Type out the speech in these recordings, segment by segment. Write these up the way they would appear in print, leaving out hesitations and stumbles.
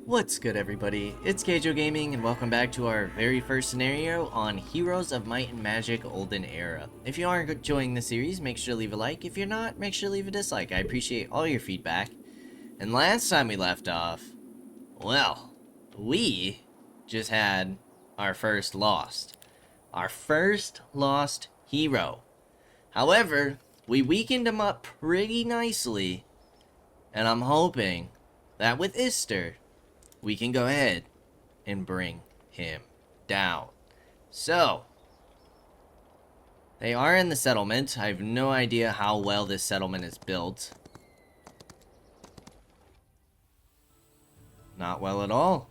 What's good, everybody? It's Kaige-O Gaming, and welcome back to our very first scenario on Heroes of Might and Magic Olden Era. If you are enjoying the series, make sure to leave a like. If you're not, make sure to leave a dislike. I appreciate all your feedback. And last time we left off, well, we just had our first lost. Our first lost hero. However, we weakened him up pretty nicely, and I'm hoping that with Ister, we can go ahead and bring him down. So, they are in the settlement. I have no idea how well this settlement is built. Not well at all.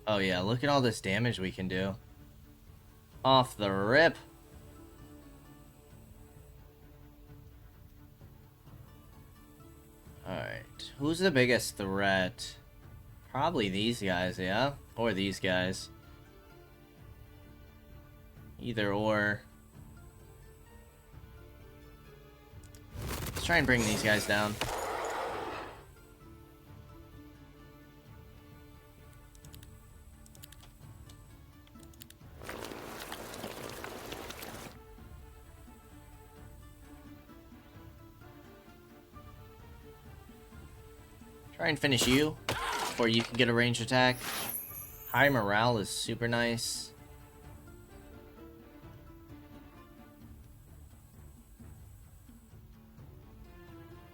Oh yeah, look at all this damage we can do. Off the rip. Alright, who's the biggest threat? Probably these guys, yeah? Or these guys. Either or. Let's try and bring these guys down. Try and finish you before you can get a ranged attack. High morale is super nice.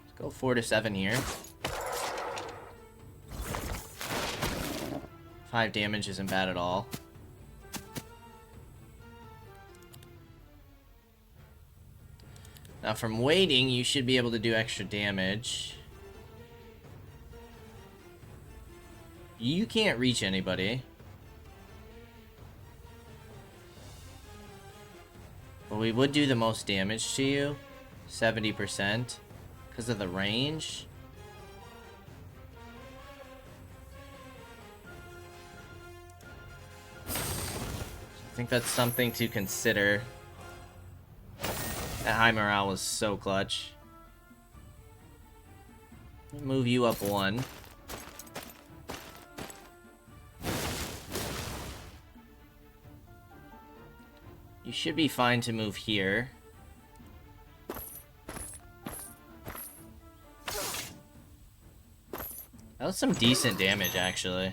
Let's go 4 to 7 here. 5 damage isn't bad at all. Now from waiting, you should be able to do extra damage. You can't reach anybody. But we would do the most damage to you. 70%. Because of the range. I think that's something to consider. That high morale was so clutch. Move you up 1. You should be fine to move here. That was some decent damage, actually.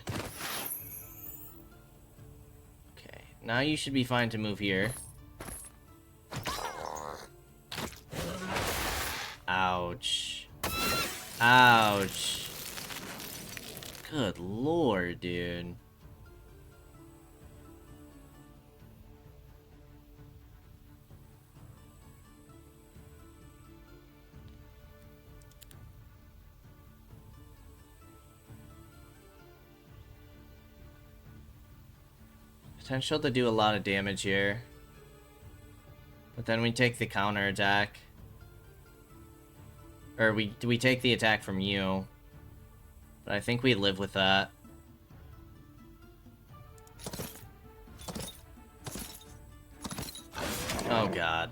Okay, now you should be fine to move here. Ouch. Ouch. Good lord, dude. Potential to do a lot of damage here. But then we take the counter attack. Or we take the attack from you. But I think we live with that. Oh god.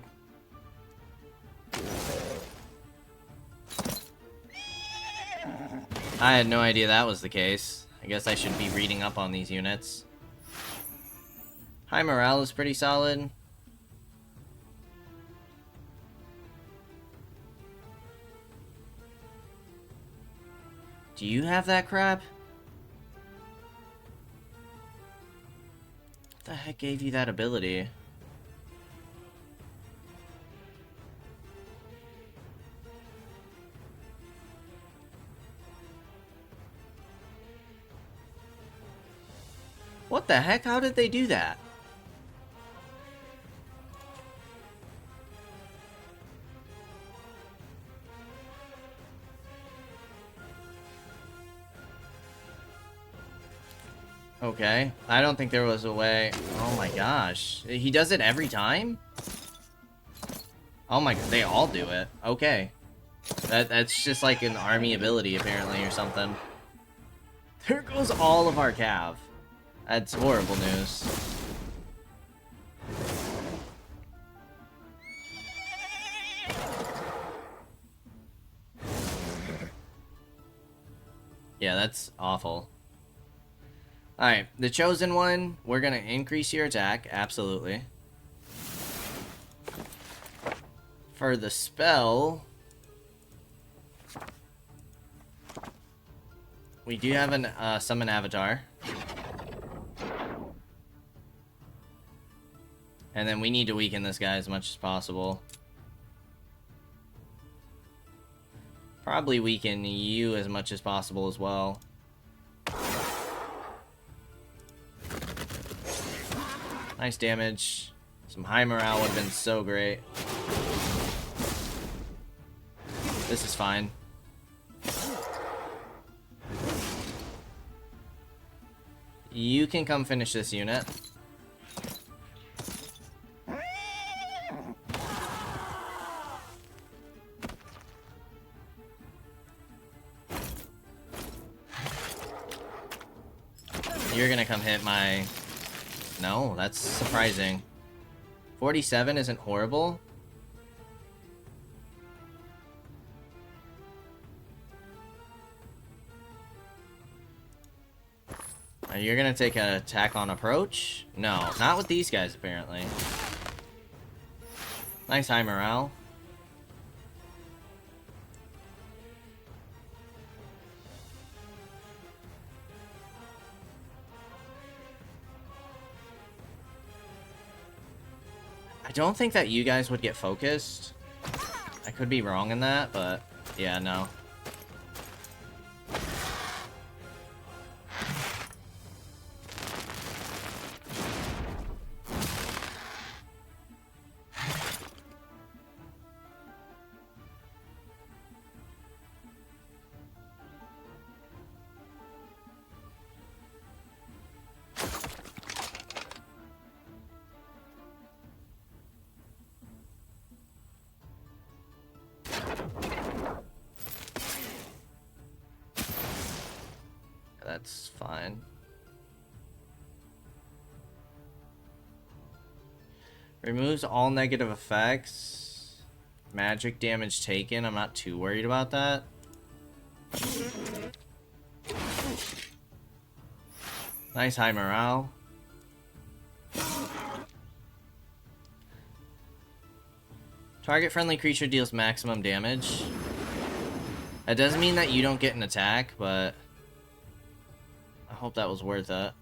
I had no idea that was the case. I guess I should be reading up on these units. High morale is pretty solid. Do you have that crap? What the heck gave you that ability? What the heck? How did they do that? Okay, I don't think there was a way. Oh my gosh. He does it every time? Oh my god, they all do it. Okay. That's just like an army ability apparently or something. There goes all of our cav. That's horrible news. Yeah, that's awful. Alright, the Chosen One, we're gonna increase your attack, absolutely. For the spell, we do have an summon avatar. And then we need to weaken this guy as much as possible. Probably weaken you as much as possible as well. Nice damage. Some high morale would have been so great. This is fine. You can come finish this unit. You're gonna come hit my... No, that's surprising. 47 isn't horrible. You're gonna take an attack on approach? No, not with these guys, apparently. Nice high morale. I don't think that you guys would get focused. I could be wrong in that, but yeah, no. That's fine. Removes all negative effects. Magic damage taken. I'm not too worried about that. Nice high morale. Target friendly creature deals maximum damage. That doesn't mean that you don't get an attack, but I hope that was worth it.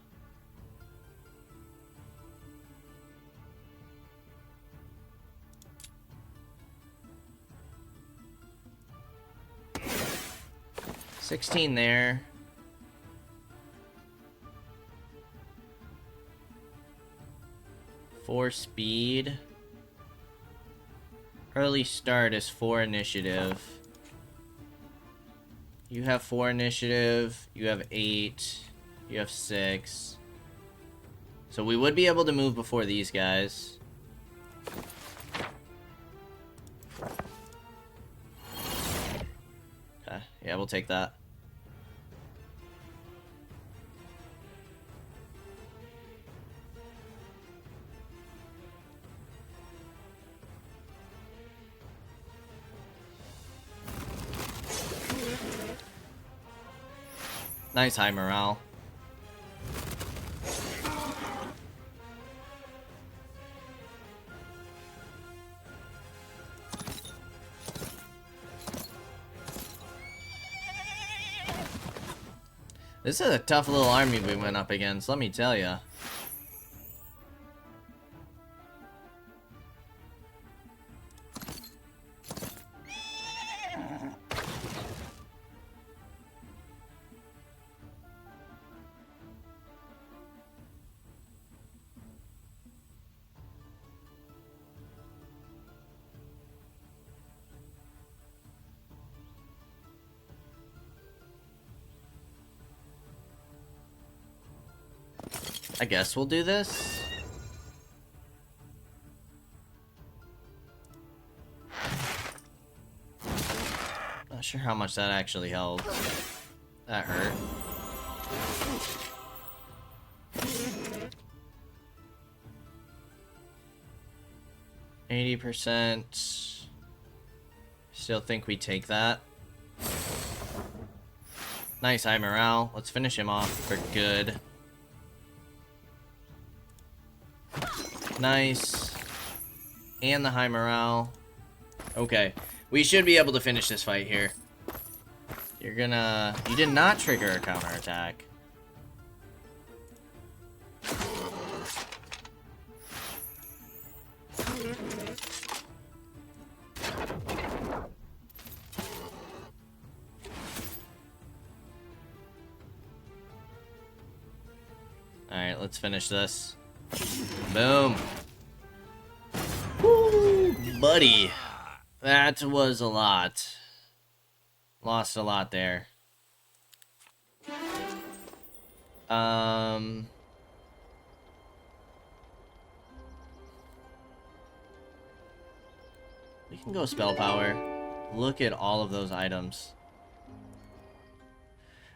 $16 there. Four speed. Early start is 4 initiative. You have 4 initiative. You have 8. You have 6. So we would be able to move before these guys. Okay, yeah, we'll take that. Nice high morale. This is a tough little army we went up against, let me tell ya. I guess we'll do this. Not sure how much that actually helped. That hurt. %. Still think we take that. Nice high morale. Let's finish him off for good. Nice. And the high morale. Okay. We should be able to finish this fight here. You're gonna... You did not trigger a counterattack. Alright, let's finish this. Boom. Woo, buddy. That was a lot. Lost a lot there. We can go spell power. Look at all of those items.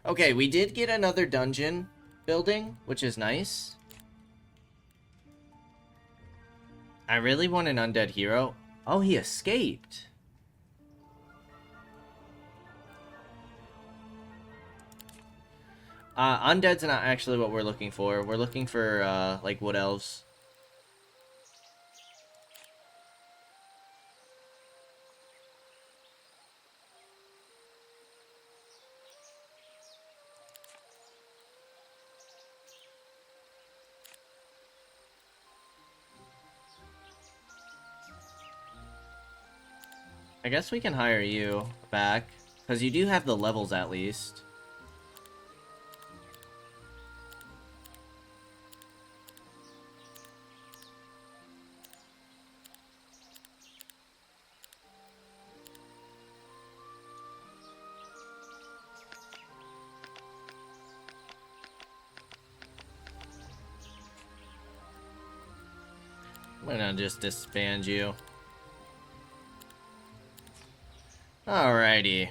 Okay, we did get another dungeon building, which is nice. I really want an undead hero. Oh, he escaped. Undead's not actually what we're looking for. We're looking for, like, wood elves. I guess we can hire you back, because you do have the levels at least. I'm gonna just disband you. Alrighty.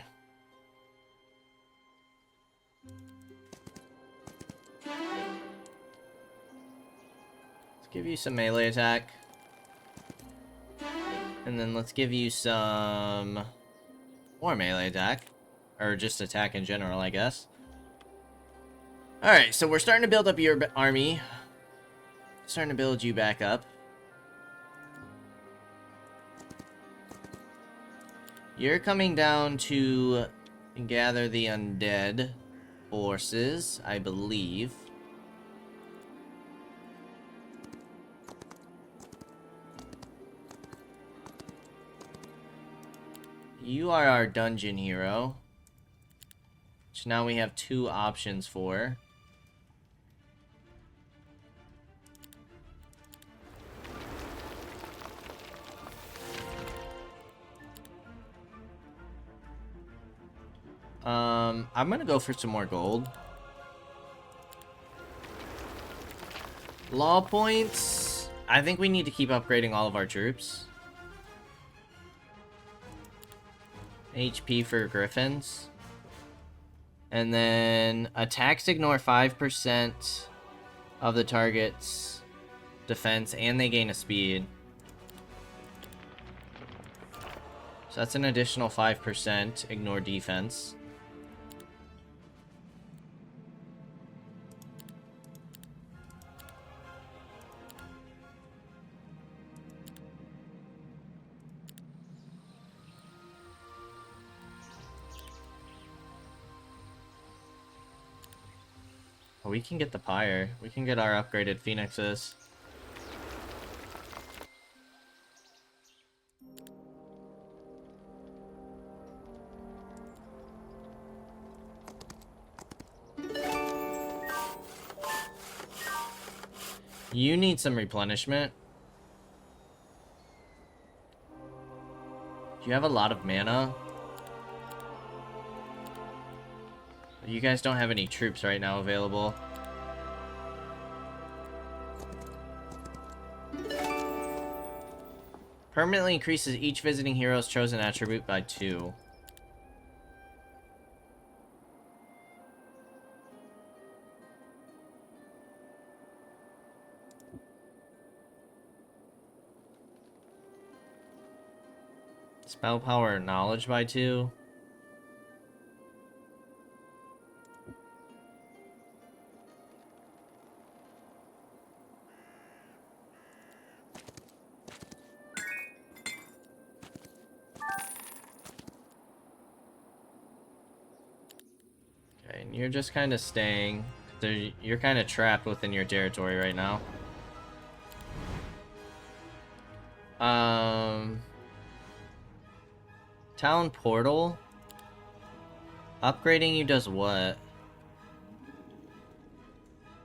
Let's give you some melee attack. And then let's give you some more melee attack. Or just attack in general, I guess. Alright, so we're starting to build up your army. Starting to build you back up. You're coming down to gather the undead forces, I believe. You are our dungeon hero, which now we have 2 options for. I'm gonna go for some more gold. Law points. I think we need to keep upgrading all of our troops. HP for griffins. And then attacks ignore 5% of the target's defense, and they gain a speed. So that's an additional 5%. Ignore defense. Oh, we can get the pyre. We can get our upgraded phoenixes. You need some replenishment. Do you have a lot of mana? You guys don't have any troops right now available. Permanently increases each visiting hero's chosen attribute by 2. Spell power knowledge by 2. And you're just kind of staying. You're kind of trapped within your territory right now. Town portal. Upgrading you does what?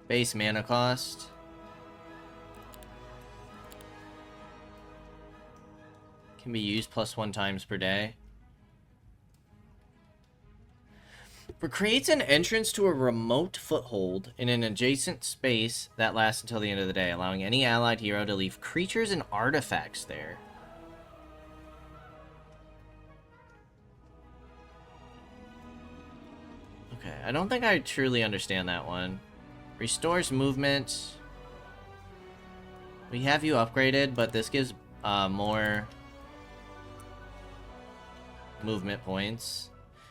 Base mana cost. Can be used +1 times per day. Creates an entrance to a remote foothold in an adjacent space that lasts until the end of the day, allowing any allied hero to leave creatures and artifacts there. Okay, I don't think I truly understand that one. Restores movement. We have you upgraded, but this gives more movement points.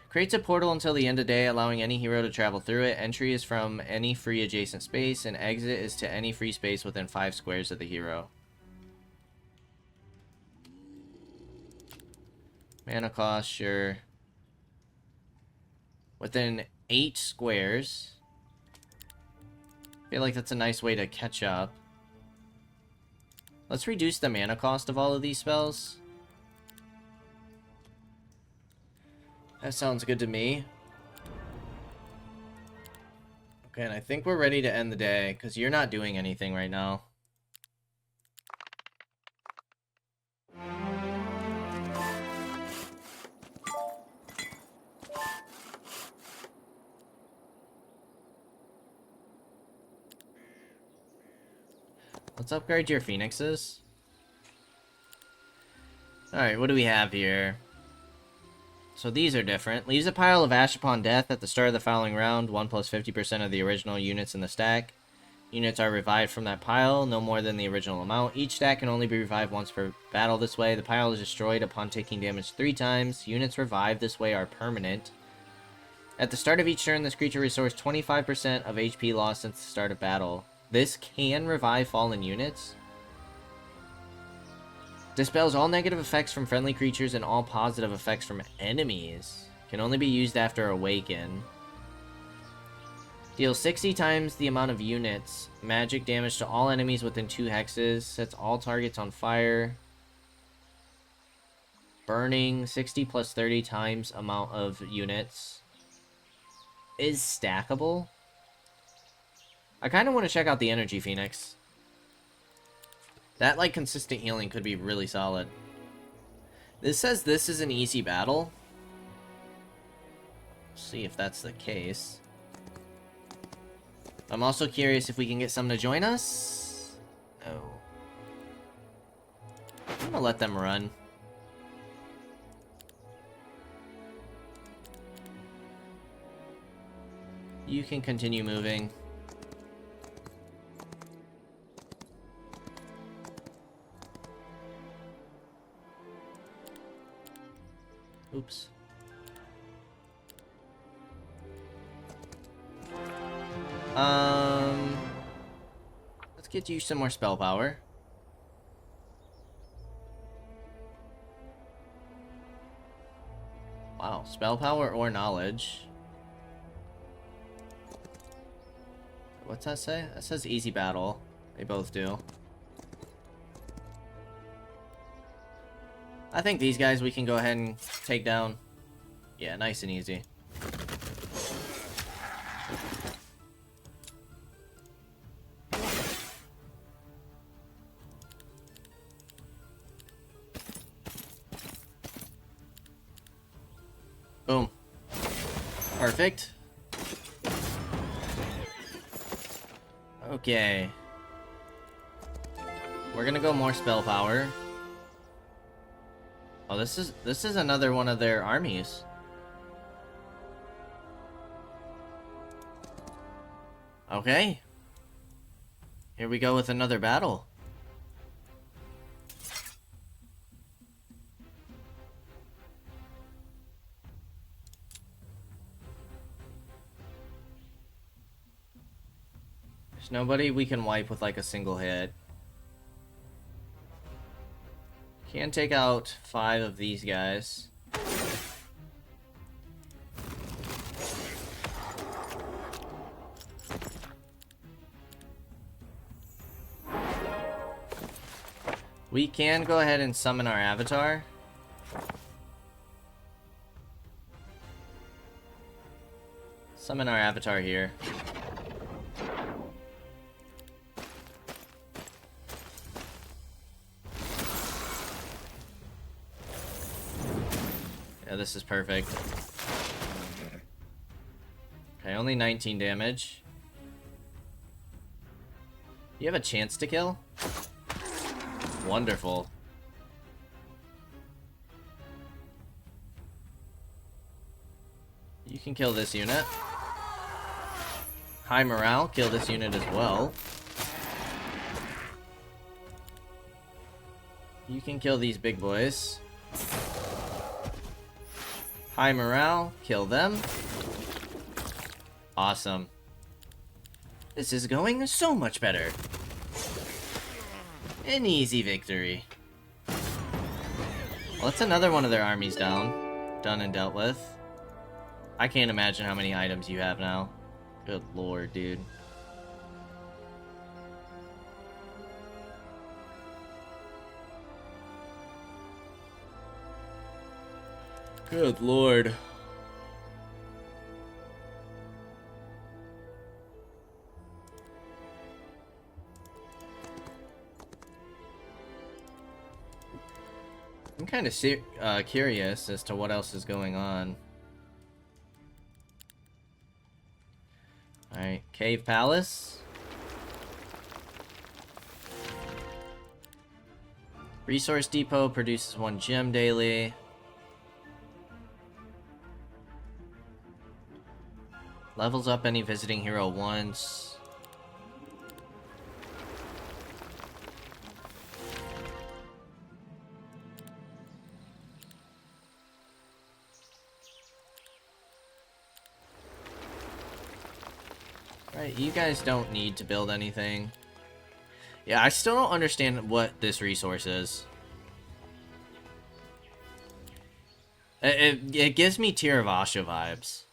Creates a portal until the end of day, allowing any hero to travel through it. Entry is from any free adjacent space, and exit is to any free space within 5 squares of the hero. Mana cost, sure. Within 8 squares. I feel like that's a nice way to catch up. Let's reduce the mana cost of all of these spells. That sounds good to me. Okay, and I think we're ready to end the day, because you're not doing anything right now. Let's upgrade your phoenixes. Alright, what do we have here? So these are different. Leaves a pile of ash upon death at the start of the following round. 1 plus 50% of the original units in the stack. Units are revived from that pile, no more than the original amount. Each stack can only be revived once per battle this way. The pile is destroyed upon taking damage 3 times. Units revived this way are permanent. At the start of each turn, this creature restores 25% of HP lost since the start of battle. This can revive fallen units. Dispels all negative effects from friendly creatures and all positive effects from enemies. Can only be used after Awaken. Deals 60 times the amount of units. Magic damage to all enemies within 2 hexes. Sets all targets on fire. Burning 60 plus 30 times amount of units. Is stackable. I kind of want to check out the Energy Phoenix. That, like, consistent healing could be really solid. This says this is an easy battle. See if that's the case. I'm also curious if we can get some to join us. No. I'm gonna let them run. You can continue moving. Oops. Let's get you some more spell power. Wow, spell power or knowledge. What's that say? That says easy battle. They both do. I think these guys we can go ahead and take down. Yeah, nice and easy. Boom. Perfect. Okay. We're gonna go more spell power. Oh, this is another one of their armies. Okay. Here we go with another battle. There's nobody we can wipe with like a single hit. Can take out 5 of these guys. We can go ahead and summon our avatar. Summon our avatar here. Yeah, this is perfect. Okay, only 19 damage. You have a chance to kill? Wonderful. You can kill this unit. High morale, kill this unit as well. You can kill these big boys. High morale, kill them. Awesome. This is going so much better. An easy victory. Well, that's another one of their armies down. Done and dealt with. I can't imagine how many items you have now. Good lord, dude. Good lord. I'm kind of curious as to what else is going on. Alright, Cave Palace. Resource Depot produces 1 gem daily. Levels up any visiting hero once. Right, you guys don't need to build anything. Yeah, I still don't understand what this resource is. It gives me Tear of Asha vibes.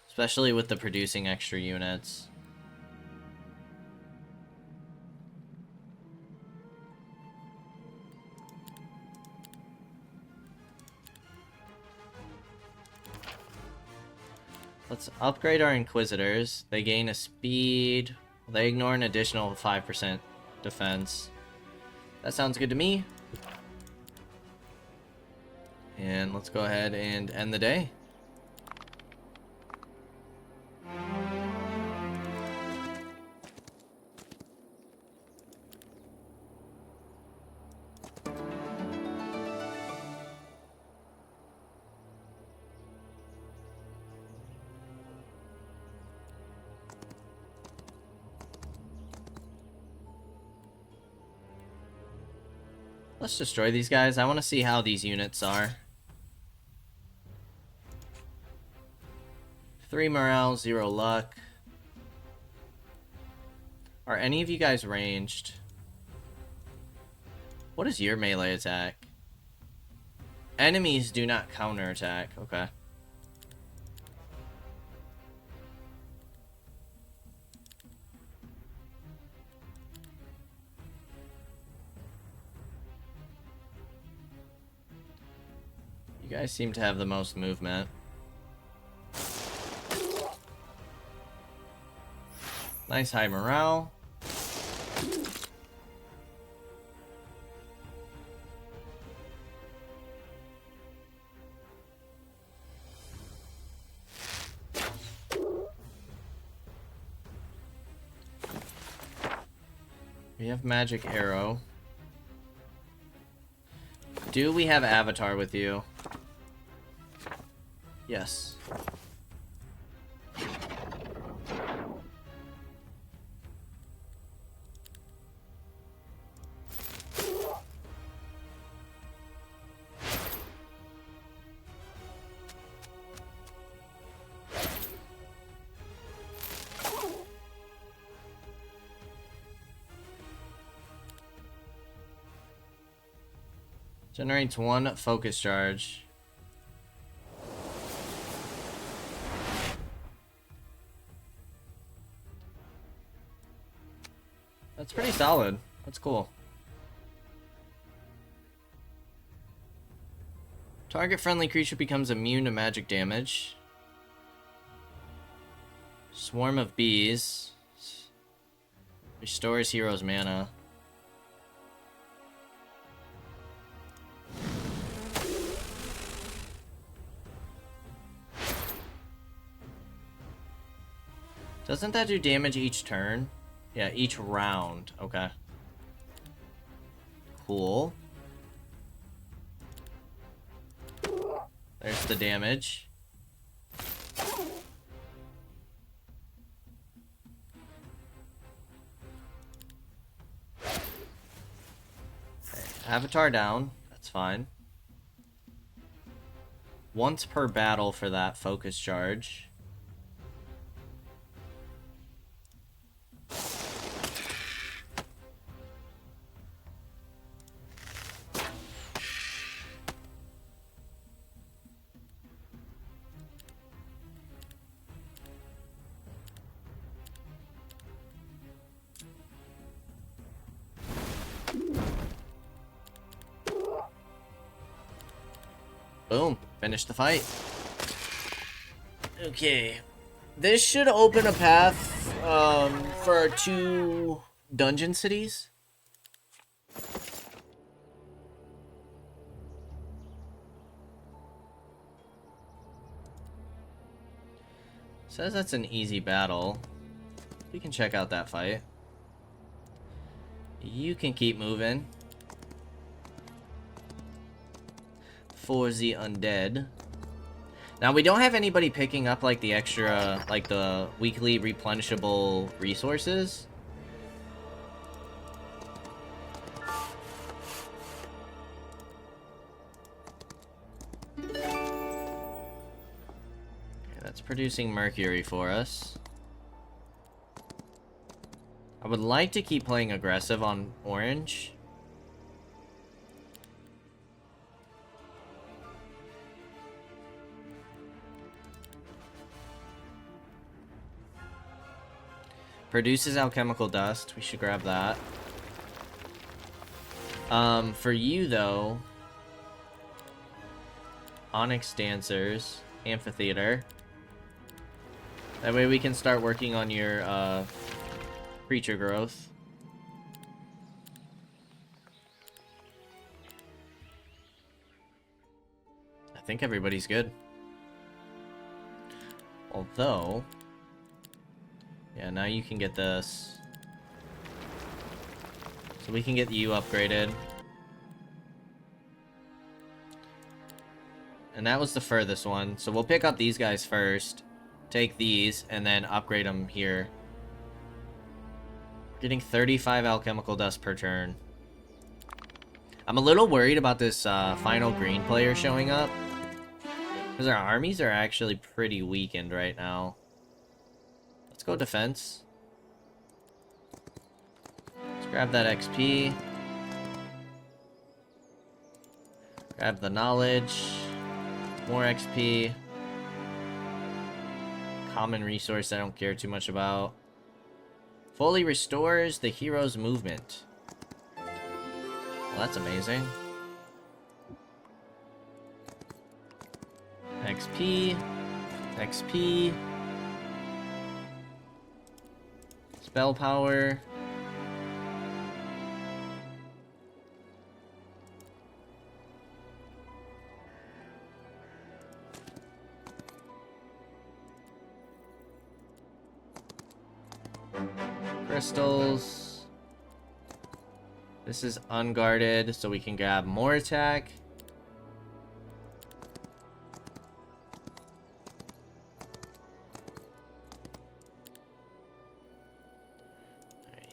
Especially with the producing extra units. Let's upgrade our Inquisitors. They gain a speed. They ignore an additional 5% defense. That sounds good to me. And let's go ahead and end the day. Let's destroy these guys. I want to see how these units are. 3 morale, 0 luck. Are any of you guys ranged? What is your melee attack? Enemies do not counterattack. Okay. You guys seem to have the most movement. Nice high morale. We have magic arrow. Do we have avatar with you? Yes. Generates 1 focus charge. That's pretty solid. That's cool. Target friendly creature becomes immune to magic damage. Swarm of bees. Restores hero's mana. Doesn't that do damage each turn? Yeah, each round. Okay. Cool. There's the damage. Okay. Avatar down. That's fine. Once per battle for that focus charge. Boom. Finish the fight. Okay. This should open a path for our 2 dungeon cities. Says that's an easy battle. We can check out that fight. You can keep moving. For the undead. Now we don't have anybody picking up like the extra, like the weekly replenishable resources. Okay, that's producing mercury for us. I would like to keep playing aggressive on orange. Produces alchemical dust. We should grab that. For you, though... Onyx Dancers. Amphitheater. That way we can start working on your, creature growth. I think everybody's good. Although... Yeah, now you can get this. So we can get you upgraded. And that was the furthest one. So we'll pick up these guys first. Take these, and then upgrade them here. Getting 35 alchemical dust per turn. I'm a little worried about this final green player showing up. Because our armies are actually pretty weakened right now. Let's go defense. Let's grab that XP. Grab the knowledge. More XP. Common resource I don't care too much about. Fully restores the hero's movement. Well, that's amazing. XP. XP. Spell power. Crystals. This is unguarded, so we can grab more attack.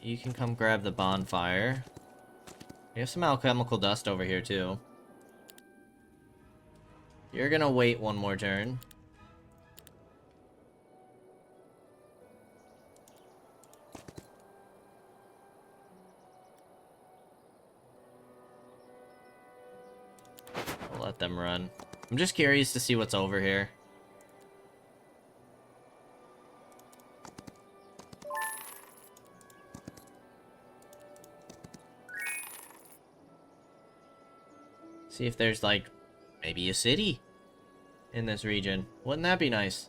You can come grab the bonfire. We have some alchemical dust over here, too. You're gonna wait one more turn. I'll let them run. I'm just curious to see what's over here. See if there's, like, maybe a city in this region. Wouldn't that be nice?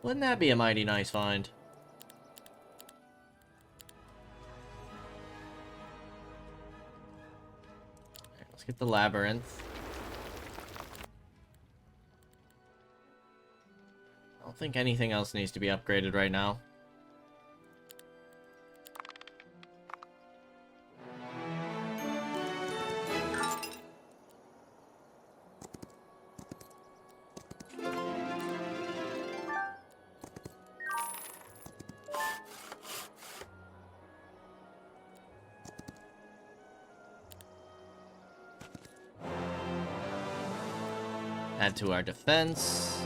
Wouldn't that be a mighty nice find? Alright, let's get the labyrinth. I don't think anything else needs to be upgraded right now. Add to our defense.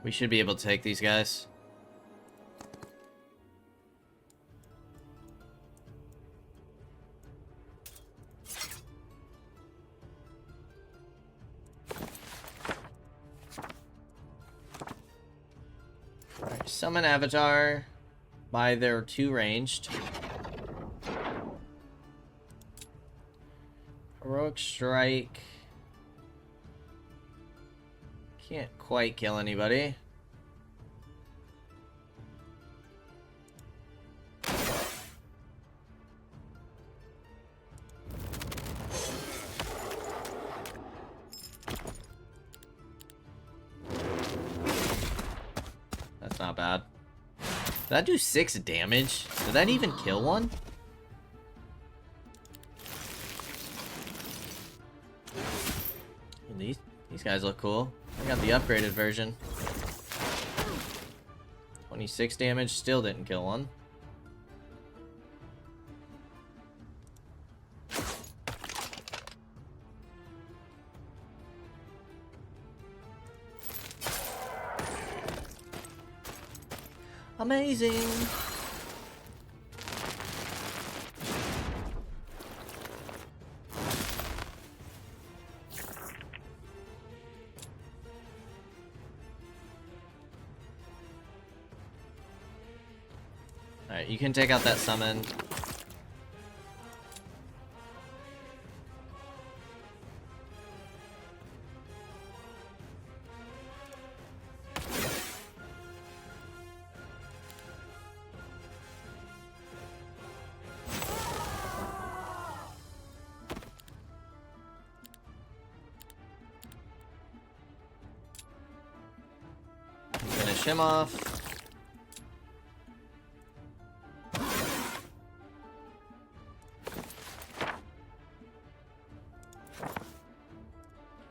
We should be able to take these guys. Alright, summon Avatar. By their 2 ranged. Heroic Strike. Can't quite kill anybody. That's not bad. Did that do 6 damage? Did that even kill one? These guys look cool. I got the upgraded version. 26 damage, still didn't kill one. Amazing! Alright, you can take out that summon. Finish him off.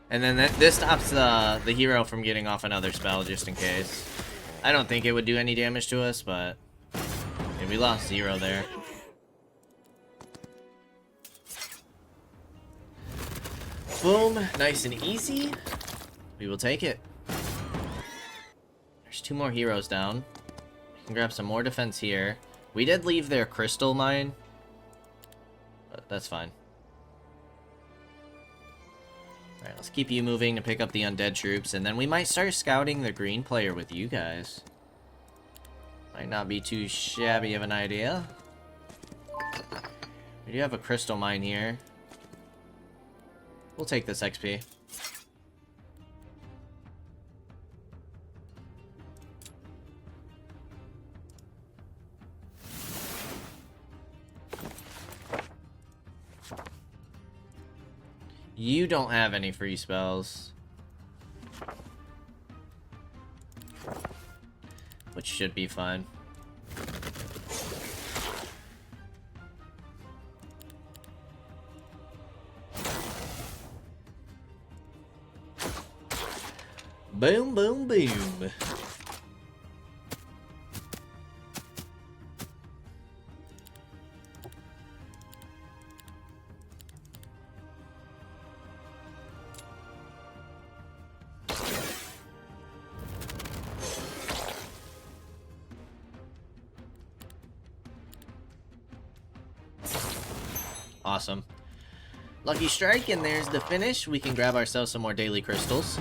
And then this stops the hero from getting off another spell, just in case. I don't think it would do any damage to us, but we lost 0 there. Boom, nice and easy. We will take it. There's 2 more heroes down. We can grab some more defense here. We did leave their crystal mine, but that's fine. Alright, let's keep you moving to pick up the undead troops, and then we might start scouting the green player with you guys. Might not be too shabby of an idea. We do have a crystal mine here. We'll take this XP. You don't have any free spells. Which should be fine. Boom, boom, boom. Awesome. Lucky strike, and there's the finish. We can grab ourselves some more daily crystals.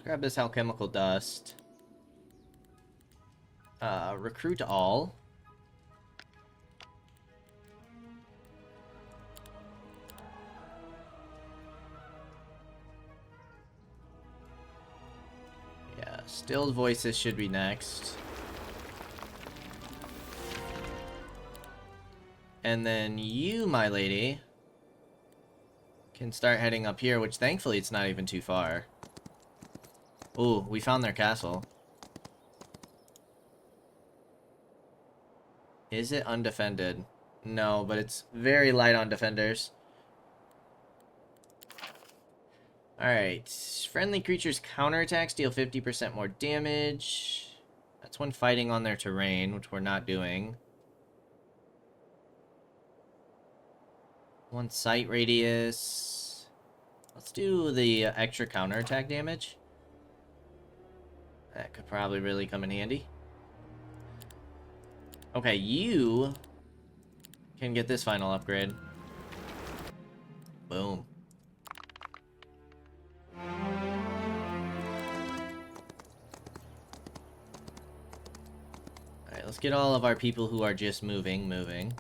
grab this alchemical dust. Recruit all. Yeah, stilled voices should be next. And then you, my lady, can start heading up here, which thankfully it's not even too far. Ooh, we found their castle. Is it undefended? No, but it's very light on defenders. Alright. Friendly creatures counterattacks deal 50% more damage. That's when fighting on their terrain, which we're not doing. One sight radius. Let's do the extra counterattack damage. That could probably really come in handy. Okay, you can get this final upgrade. Boom. Alright, let's get all of our people who are just moving.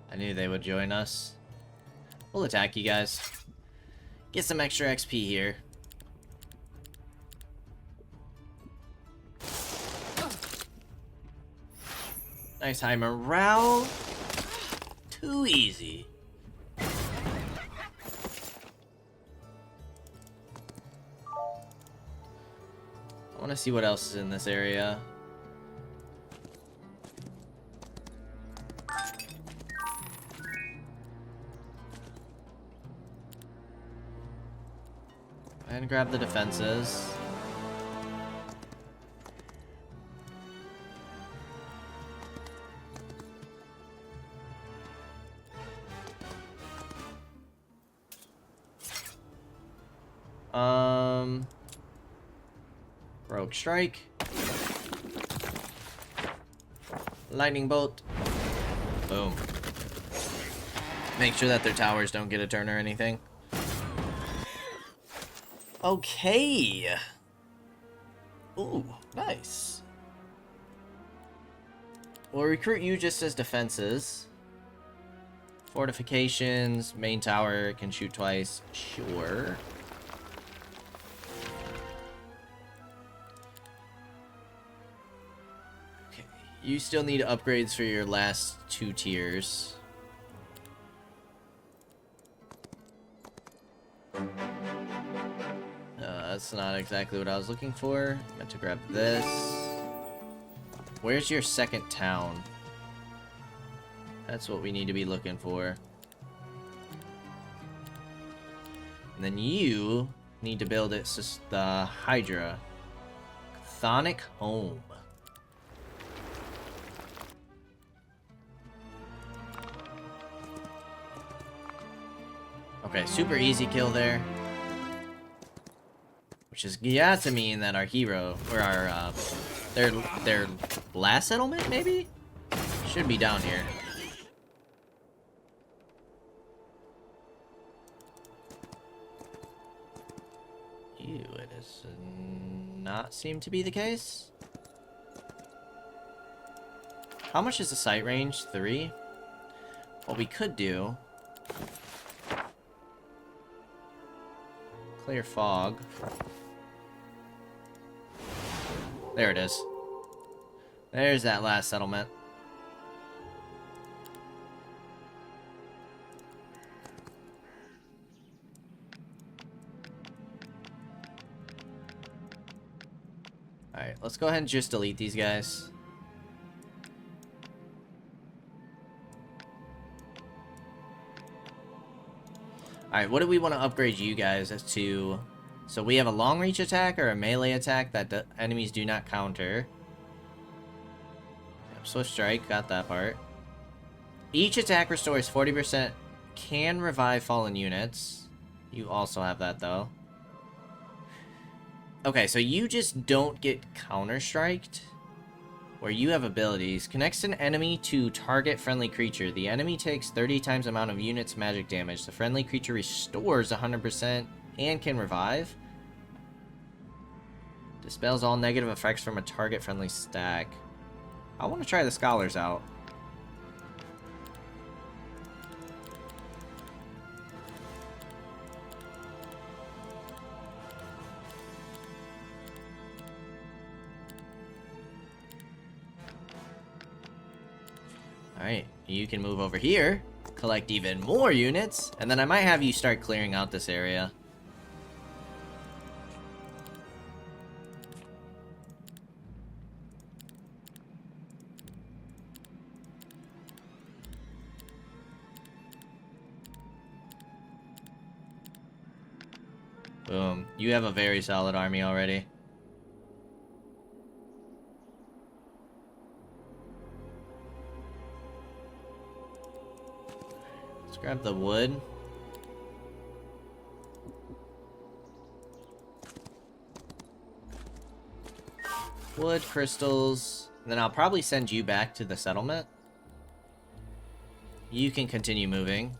I knew they would join us. We'll attack you guys. Get some extra XP here. Nice high morale. Too easy. I want to see what else is in this area. And grab the defenses. Rogue strike. Lightning bolt. Boom. Make sure that their towers don't get a turn or anything. Okay. Ooh, nice. We'll recruit you just as defenses. Fortifications, main tower can shoot twice. Sure. Okay. You still need upgrades for your last 2 tiers. That's not exactly what I was looking for. I meant to grab this. Where's your second town? That's what we need to be looking for. And then you need to build it, the Hydra. Chthonic Home. Okay, super easy kill there. Which is got to mean that our hero, or our, their last settlement, maybe? Should be down here. Ew, it does not seem to be the case. How much is the sight range? 3? What we could do... Clear fog. There it is. There's that last settlement. Alright, let's go ahead and just delete these guys. Alright, what do we want to upgrade you guys to? So we have a long reach attack or a melee attack that the enemies do not counter. Yep, Swift Strike, got that part. Each attack restores 40%. Can revive fallen units. You also have that, though. Okay, so you just don't get counter-striked. Where you have abilities. Connects an enemy to target friendly creature. The enemy takes 30 times the amount of units magic damage. The friendly creature restores 100% and can revive. Dispels all negative effects from a target friendly stack. I want to try the scholars out. Alright, you can move over here, collect even more units, and then I might have you start clearing out this area. Boom. You have a very solid army already. Let's grab the wood. Wood, crystals. And then I'll probably send you back to the settlement. You can continue moving.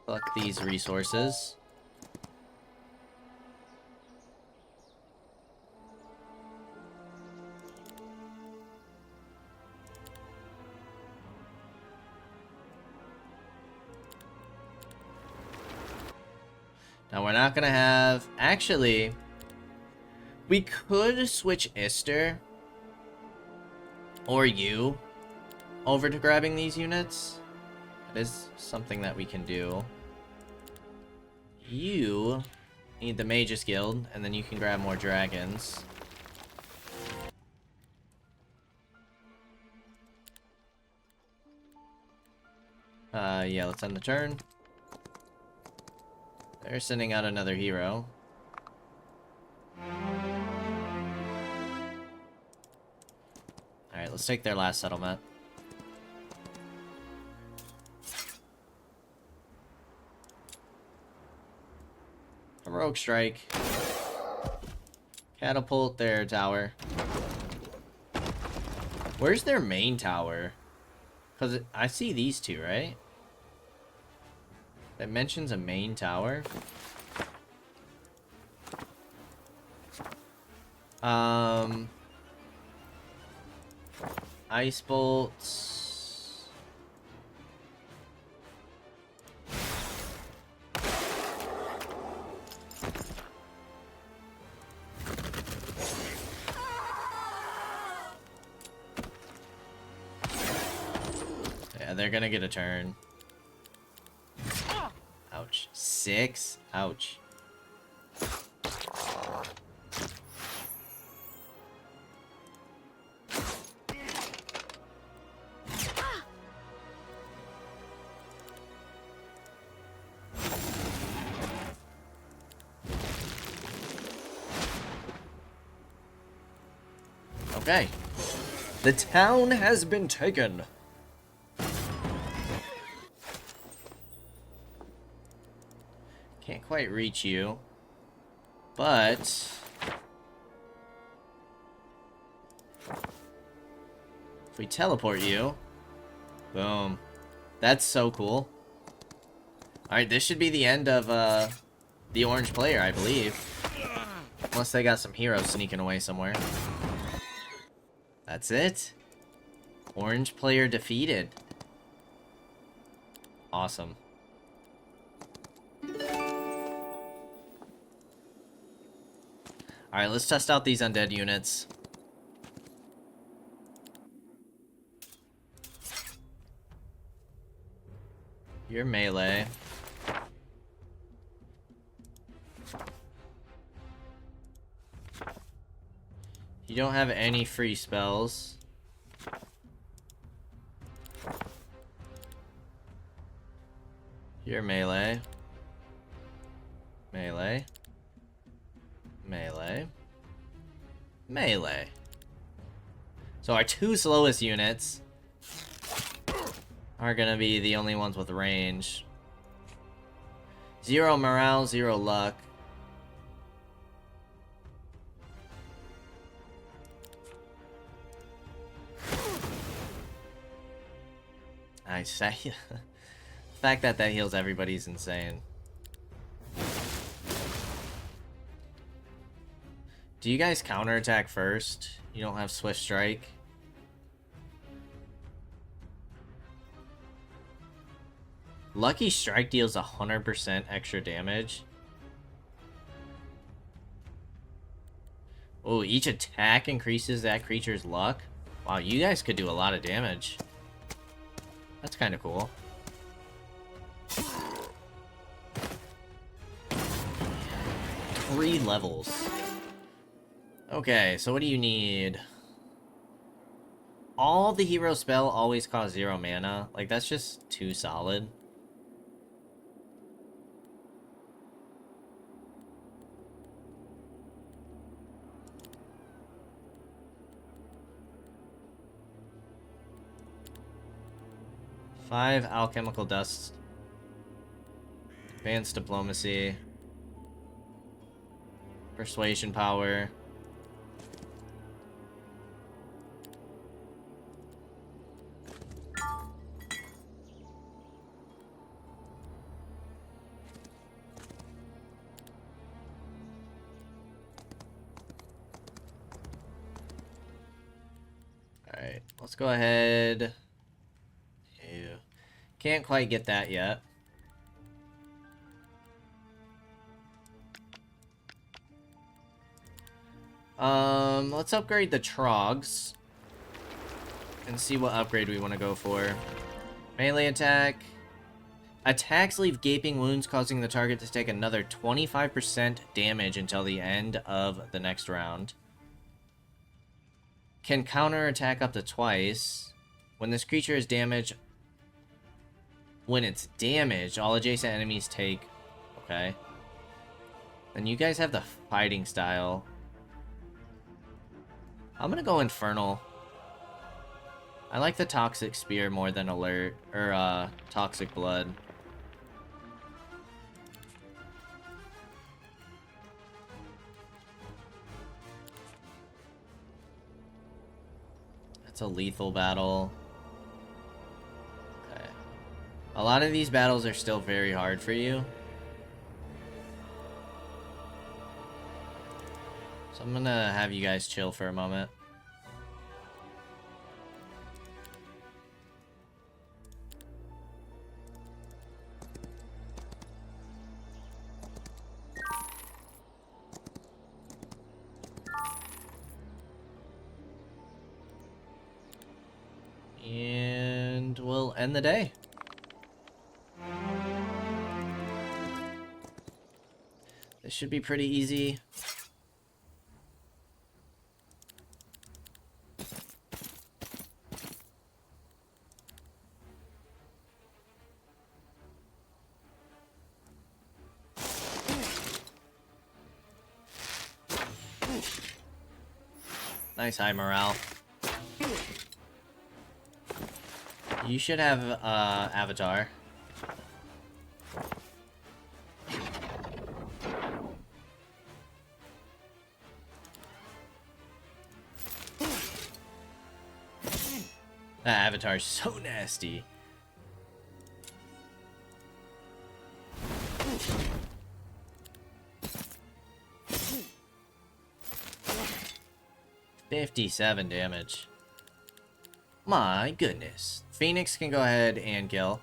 Collect these resources. Now we're not gonna have... Actually, we could switch Ister or you over to grabbing these units. That is something that we can do. You need the Mage's Guild, and then you can grab more dragons. Yeah, let's end the turn. They're sending out another hero. Alright, let's take their last settlement. Heroic Strike. Catapult their tower. Where's their main tower? Because I see these two, right? It mentions a main tower. Ice bolts. Yeah, they're gonna get a turn. Ouch. 6? Ouch. Okay. The town has been taken. Can't quite reach you. But... if we teleport you... Boom. That's so cool. Alright, this should be the end of, the orange player, I believe. Unless they got some heroes sneaking away somewhere. That's it. Orange player defeated. Awesome. Alright, let's test out these undead units. You're melee. You don't have any free spells. You're melee. Melee. Melee. Melee. So our two slowest units are gonna be the only ones with range. 0 morale, 0 luck. I say, the fact that that heals everybody's insane. Do you guys counterattack first? You don't have Swift Strike? Lucky Strike deals 100% extra damage. Oh, each attack increases that creature's luck? Wow, you guys could do a lot of damage. That's kind of cool. Three levels. Okay, so what do you need? All the hero spell always cost 0 mana. Like, that's just too solid. Five alchemical dust. Advanced diplomacy. Persuasion power. Alright, let's go ahead. Ew. Can't quite get that yet. Let's upgrade the Trogs and see what upgrade we want to go for. Melee attack. Attacks leave gaping wounds, causing the target to take another 25% damage until the end of the next round. Can counterattack up to twice. When this creature is damaged, when it's damaged, all adjacent enemies take. Okay. And you guys have the fighting style. I'm gonna go Infernal. I like the Toxic Spear more than Alert, or Toxic Blood. That's a lethal battle. Okay. A lot of these battles are still very hard for you. So I'm gonna have you guys chill for a moment. And we'll end the day. This should be pretty easy. Nice high morale. You should have Avatar. That Avatar's so nasty. $57 damage. My goodness. Phoenix can go ahead and kill.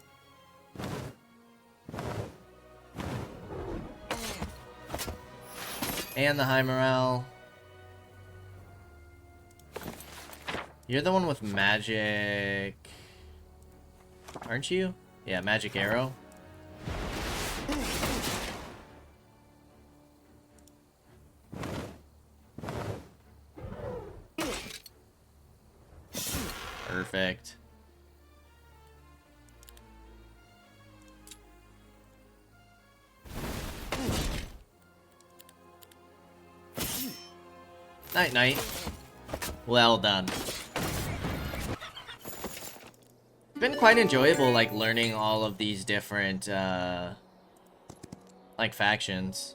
And the high morale. You're the one with magic... Aren't you? Yeah, magic arrow. Perfect. Night night. Well done. It's been quite enjoyable, like, learning all of these different, like, factions.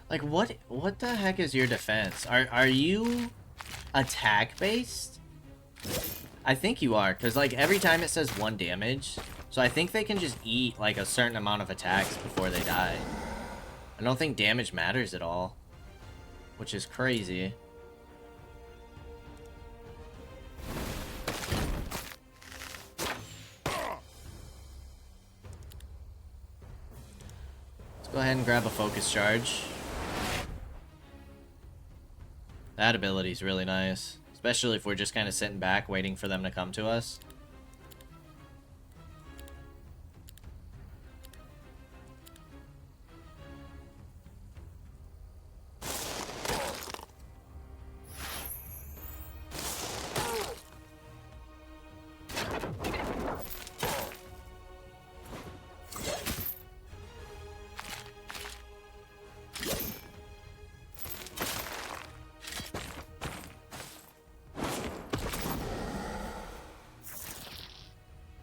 Like, what the heck is your defense? Are you attack based? I think you are, because like every time it says 1 damage, so I think they can just eat like a certain amount of attacks before they die. I don't think damage matters at all, which is crazy. Let's go ahead and grab a focus charge. That ability is really nice, especially if we're just kind of sitting back waiting for them to come to us.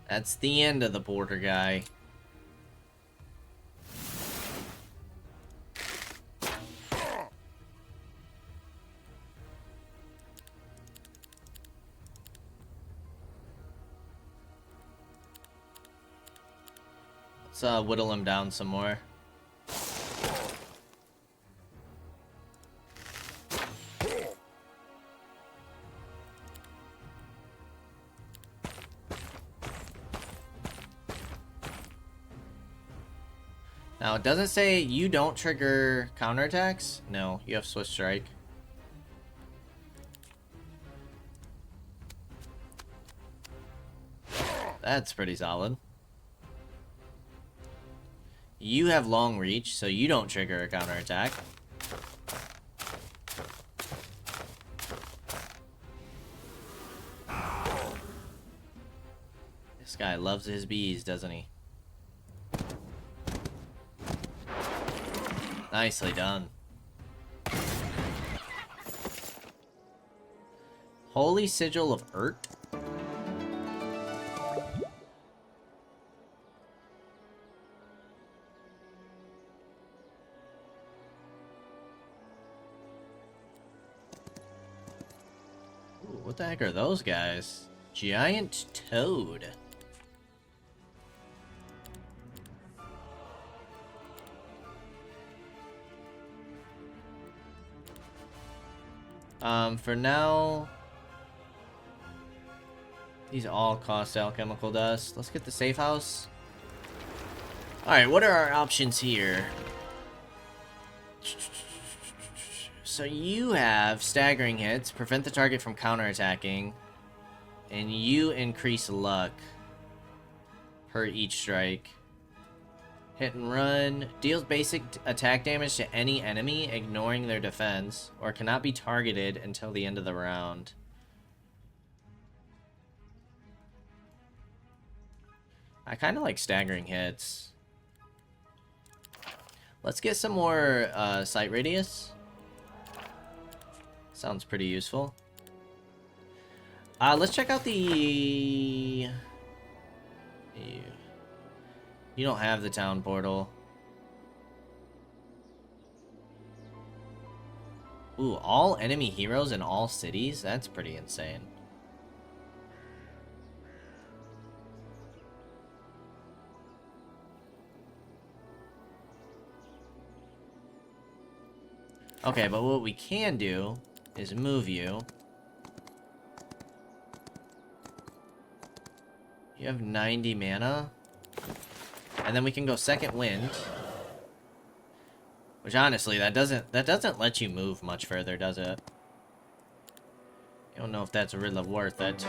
That's the end of the border guy. Let's whittle him down some more. Now, it doesn't say you don't trigger counterattacks. No, you have Swift Strike. That's pretty solid. You have Long Reach, so you don't trigger a counterattack. This guy loves his bees, doesn't he? Nicely done. Holy Sigil of Urt? Ooh, what the heck are those guys? Giant Toad. For now, these all cost alchemical dust. Let's get the safe house. Alright, what are our options here? So you have staggering hits, prevent the target from counterattacking, and you increase luck per each strike. Hit and run. Deals basic attack damage to any enemy, ignoring their defense, or cannot be targeted until the end of the round. I kind of like staggering hits. Let's get some more sight radius. Sounds pretty useful. Let's check out the... You don't have the town portal. Ooh, all enemy heroes in all cities? That's pretty insane. Okay, but what we can do is move you. You have 90 mana. And then we can go second wind. Which honestly, that doesn't let you move much further, does it? I don't know if that's really worth it.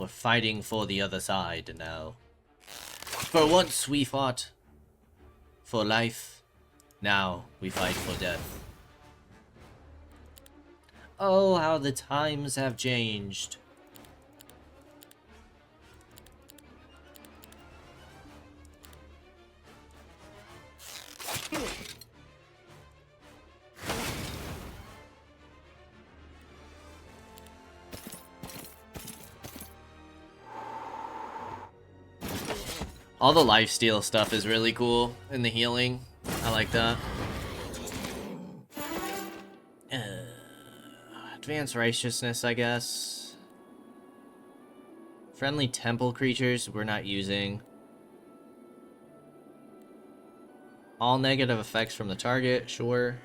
We're fighting for the other side now. For once we fought for life. Now we fight for death. Oh, how the times have changed. All the lifesteal stuff is really cool in the healing. I like that. Advanced righteousness, I guess. Friendly temple creatures we're not using. All negative effects from the target, sure.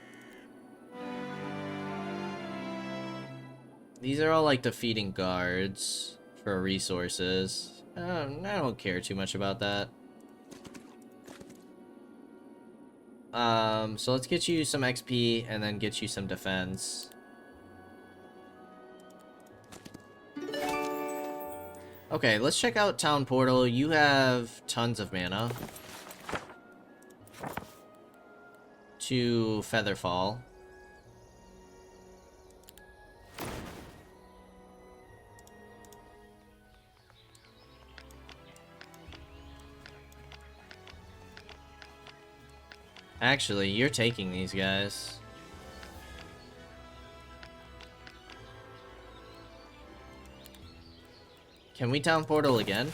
These are all like defeating guards for resources. I don't care too much about that. So let's get you some XP and then get you some defense. Okay, let's check out Town Portal. You have tons of mana. To Featherfall. Actually, you're taking these guys. Can we Town Portal again?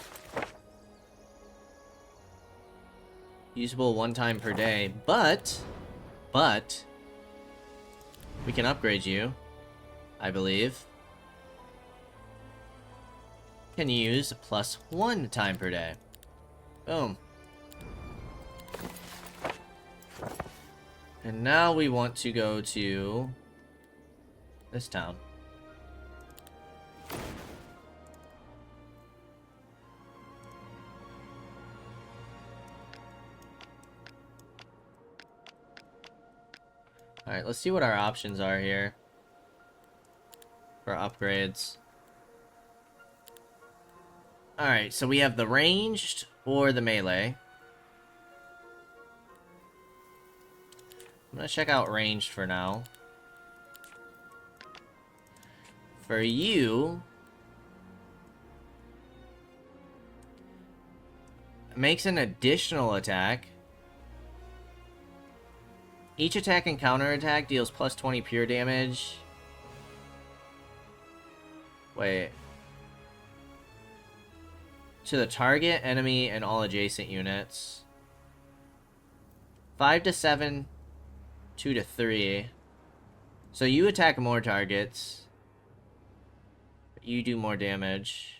Usable one time per day, but we can upgrade you, I believe. Can use +1 time per day. Boom. And now we want to go to this town. Alright, let's see what our options are here for upgrades. Alright, so we have the ranged or the melee. I'm gonna check out ranged for now. For you, it makes an additional attack. Each attack and counterattack deals +20 pure damage. Wait. To the target, enemy, and all adjacent units. 5 to 7, 2 to 3. So you attack more targets. But you do more damage.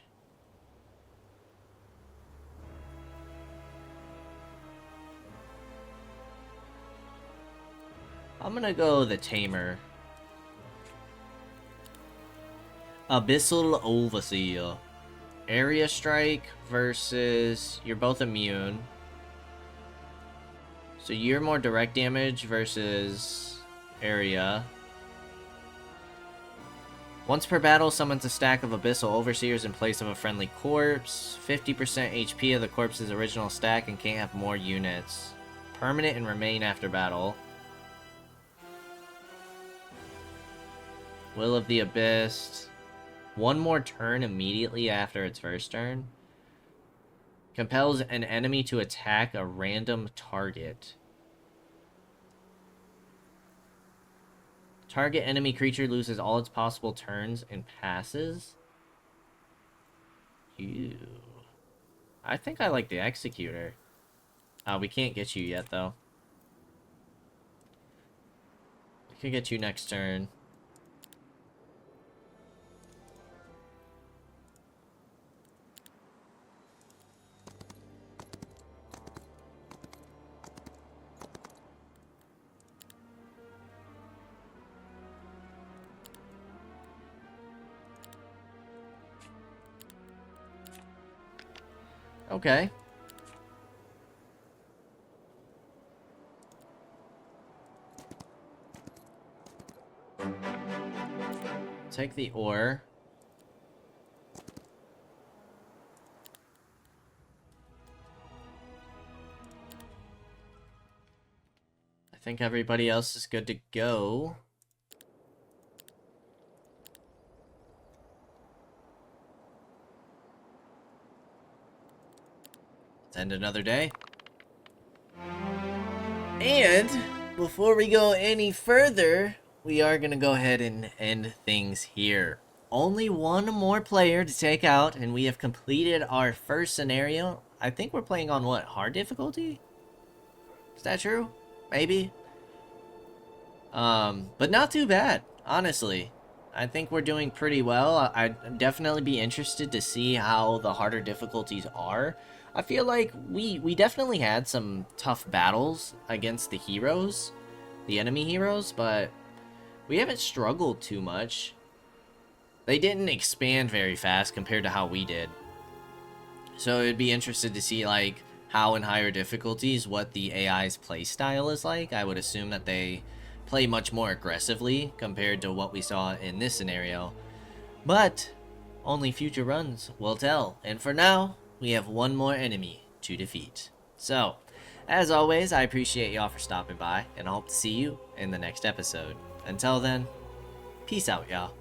I'm gonna go the Tamer. Abyssal Overseer. Area Strike versus... You're both immune. So you're more direct damage versus area. Once per battle, summons a stack of Abyssal Overseers in place of a friendly corpse. 50% HP of the corpse's original stack and can't have more units. Permanent and remain after battle. Will of the Abyss. One more turn immediately after its first turn. Compels an enemy to attack a random target. Target enemy creature loses all its possible turns and passes. Ew. I think I like the Executor. We can't get you yet, though. We can get you next turn. Okay. Take the ore. I think everybody else is good to go. Let's end another day. And before we go any further, we are going to go ahead and end things here. Only one more player to take out, and we have completed our first scenario. I think we're playing on what? Hard difficulty? Is that true? Maybe. But not too bad, honestly. I think we're doing pretty well. I'd definitely be interested to see how the harder difficulties are. I feel like we definitely had some tough battles against the heroes, the enemy heroes, but we haven't struggled too much. They didn't expand very fast compared to how we did. So it'd be interested to see like how in higher difficulties what the AI's play style is like. I would assume that they play much more aggressively compared to what we saw in this scenario. But only future runs will tell. And for now, we have one more enemy to defeat. So, as always, I appreciate y'all for stopping by, and I hope to see you in the next episode. Until then, peace out, y'all.